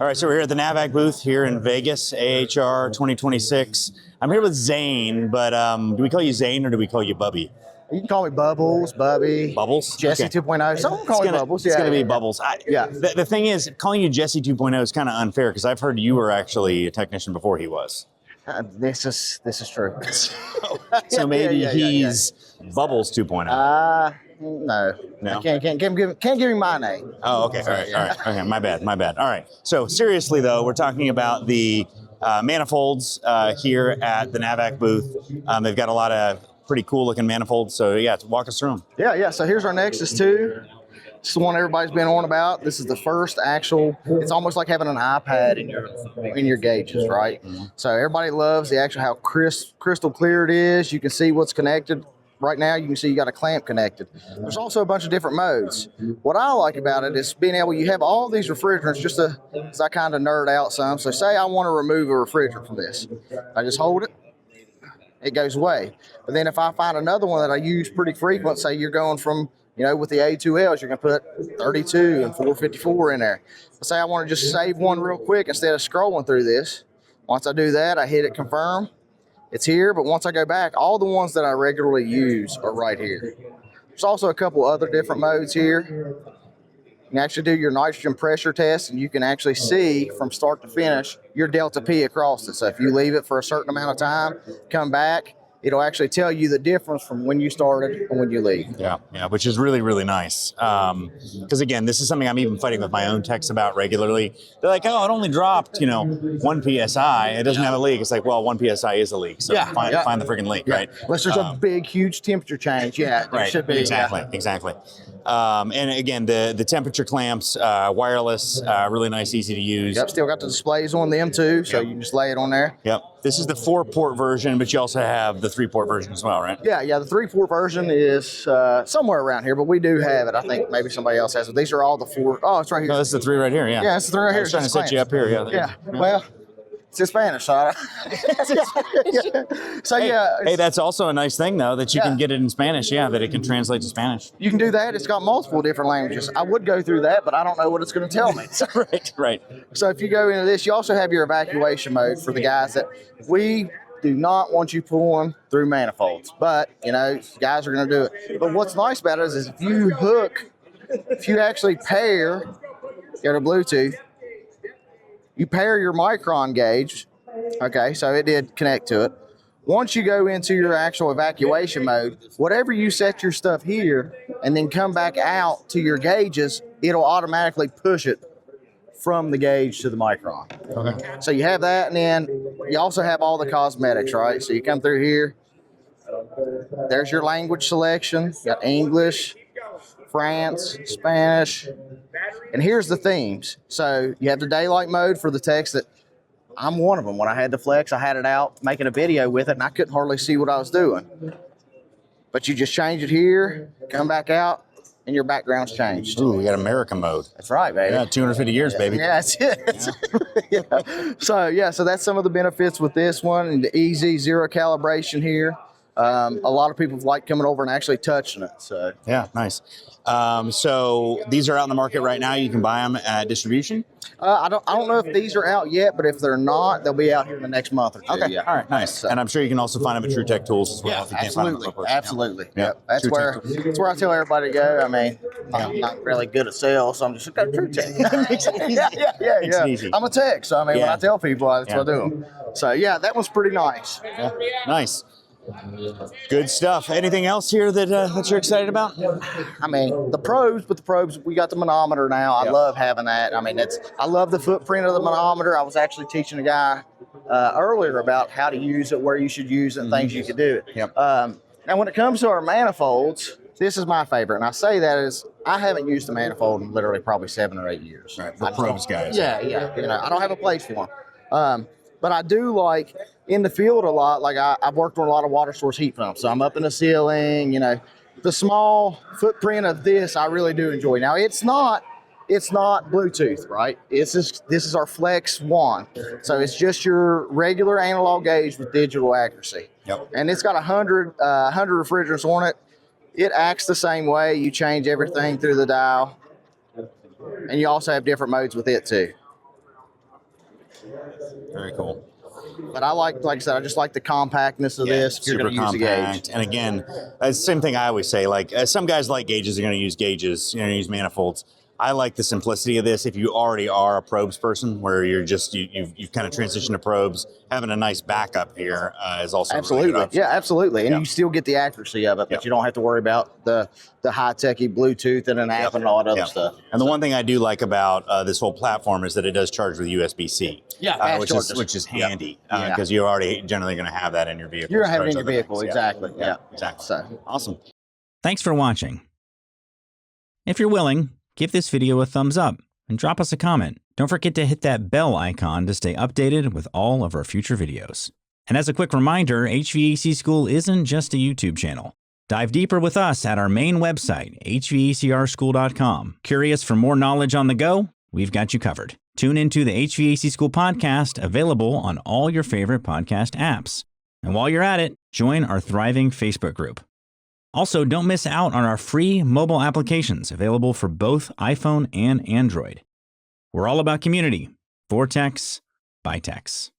All right, so we're here at the NAVAC booth here in Vegas, AHR 2026. I'm here with Zane, but do we call you Zane or do we call you Bubby? You can call me Bubbles, Bubby. Bubbles? Jesse Okay. 2.0. Someone call me Bubbles. It's going to be Bubbles. Yeah. The thing is, calling you Jesse 2.0 is kind of unfair because I've heard you were actually a technician before he was. This is true. So maybe he's Bubbles 2.0. No. No? I can't give him my name. Oh, okay. All right. Okay, my bad. All right. So seriously, though, we're talking about the manifolds here at the NAVAC booth. They've got a lot of pretty cool looking manifolds. So yeah, walk us through them. Yeah. So here's our Nexus 2. This is the one everybody's been on about. This is the first actual, it's almost like having an iPad in your gauges, right? Mm-hmm. So everybody loves the actual how crystal clear it is. You can see what's connected. Right now, you can see you got a clamp connected. There's also a bunch of different modes. What I like about it is being able, you have all these refrigerants, just as I kind of nerd out some. So say I want to remove a refrigerant from this. I just hold it, it goes away. But then if I find another one that I use pretty frequent, say you're going from, with the A2Ls, you're going to put 32 and 454 in there. Let's say I want to just save one real quick instead of scrolling through this. Once I do that, I hit it confirm. It's here, but once I go back, all the ones that I regularly use are right here. There's also a couple other different modes here. You can actually do your nitrogen pressure test, and you can actually see from start to finish your delta P across it. So if you leave it for a certain amount of time, come back, it'll actually tell you the difference from when you started and when you leave. Yeah, which is really, really nice. Because again, this is something I'm even fighting with my own techs about regularly. They're like, oh, it only dropped, 1 PSI. It doesn't have a leak. It's like, well, 1 PSI is a leak. So find the freaking leak, right? Unless there's a big, huge temperature change. Yeah, there should be. Exactly. And again, the temperature clamps, wireless, really nice, easy to use. Yep, still got the displays on them too, so you can just lay it on there. Yep. This is the 4-port version, but you also have the 3-port version as well, right? Yeah, the 3-port version is somewhere around here, but we do have it. I think maybe somebody else has it. These are all the 4. Oh, it's right here. No, this is the 3 right here, yeah. Yeah, it's the 3 right here. I was trying to set you up here, yeah. Well, it's in Spanish, so Hey, that's also a nice thing, though, that you can get it in Spanish, that it can translate to Spanish. You can do that. It's got multiple different languages. I would go through that, but I don't know what it's going to tell me. Right. So if you go into this, you also have your evacuation mode for the guys that we do not want you pulling through manifolds, but, guys are going to do it. But what's nice about it is if you actually pair, go to Bluetooth, you pair your micron gauge, okay, so it did connect to it. Once you go into your actual evacuation mode, whatever you set your stuff here and then come back out to your gauges, it'll automatically push it from the gauge to the micron. Okay. So you have that, and then you also have all the cosmetics, right? So you come through here, there's your language selection, you got English, France, Spanish, and here's the themes. So you have the daylight mode for the text that I'm one of them. When I had the Flex, I had it out making a video with it, and I couldn't hardly see what I was doing. But you just change it here, come back out, and your background's changed. Ooh, we got America mode. That's right, baby. Yeah, 250 years, baby. Yeah, that's it. Yeah. So that's some of the benefits with this one, and the easy zero calibration here. A lot of people like coming over and actually touching it. So yeah, nice. So these are out in the market right now. You can buy them at distribution. I don't know if these are out yet, but if they're not, they'll be out here in the next month or two. Okay. Yeah. All right. Nice. So, and I'm sure you can also find them at True Tech Tools as well. Yeah, if you can't find them absolutely. Yeah. That's where I tell everybody to go. I mean, I'm not really good at sales, so I'm just going to True Tech. It's easy. I'm a tech, so I mean, when I tell people, that's what I do. So yeah, that was pretty nice. Yeah. Nice. Good stuff. Anything else here that you're excited about? I mean, the probes, we got the manometer now. I love having that. I mean, I love the footprint of the manometer. I was actually teaching a guy earlier about how to use it, where you should use it, and things you could do it. Yep. Now, when it comes to our manifolds, this is my favorite. And I say that as I haven't used a manifold in literally probably 7 or 8 years. Right. For probes guys. Yeah. I don't have a place for them. But I do like in the field a lot. Like I've worked on a lot of water source heat pumps. So I'm up in the ceiling, the small footprint of this, I really do enjoy. Now it's not Bluetooth, right? This is our Flex 1. So it's just your regular analog gauge with digital accuracy. Yep. And it's got 100 refrigerants on it. It acts the same way. You change everything through the dial. And you also have different modes with it too. Very cool. But I like I said, I just like the compactness of this. If you're going to use a gauge. And again, that's the same thing I always say. Like some guys like gauges, they're going to use gauges, use manifolds. I like the simplicity of this. If you already are a probes person, where you're just you've kind of transitioned to probes, having a nice backup here is also absolutely, really good absolutely, and you still get the accuracy of it, but you don't have to worry about the high techy Bluetooth and an app and all that other stuff. And the one thing I do like about this whole platform is that it does charge with USB-C, which is handy because you're already generally going to have that in your vehicle. You're going to have it in your vehicle, exactly. Exactly. So awesome. Thanks for watching. If you're willing, give this video a thumbs up and drop us a comment. Don't forget to hit that bell icon to stay updated with all of our future videos. And as a quick reminder, HVAC School isn't just a YouTube channel. Dive deeper with us at our main website, hvacrschool.com. Curious for more knowledge on the go? We've got you covered. Tune into the HVAC School podcast, available on all your favorite podcast apps. And while you're at it, join our thriving Facebook group. Also, don't miss out on our free mobile applications available for both iPhone and Android. We're all about community. For techs, by techs.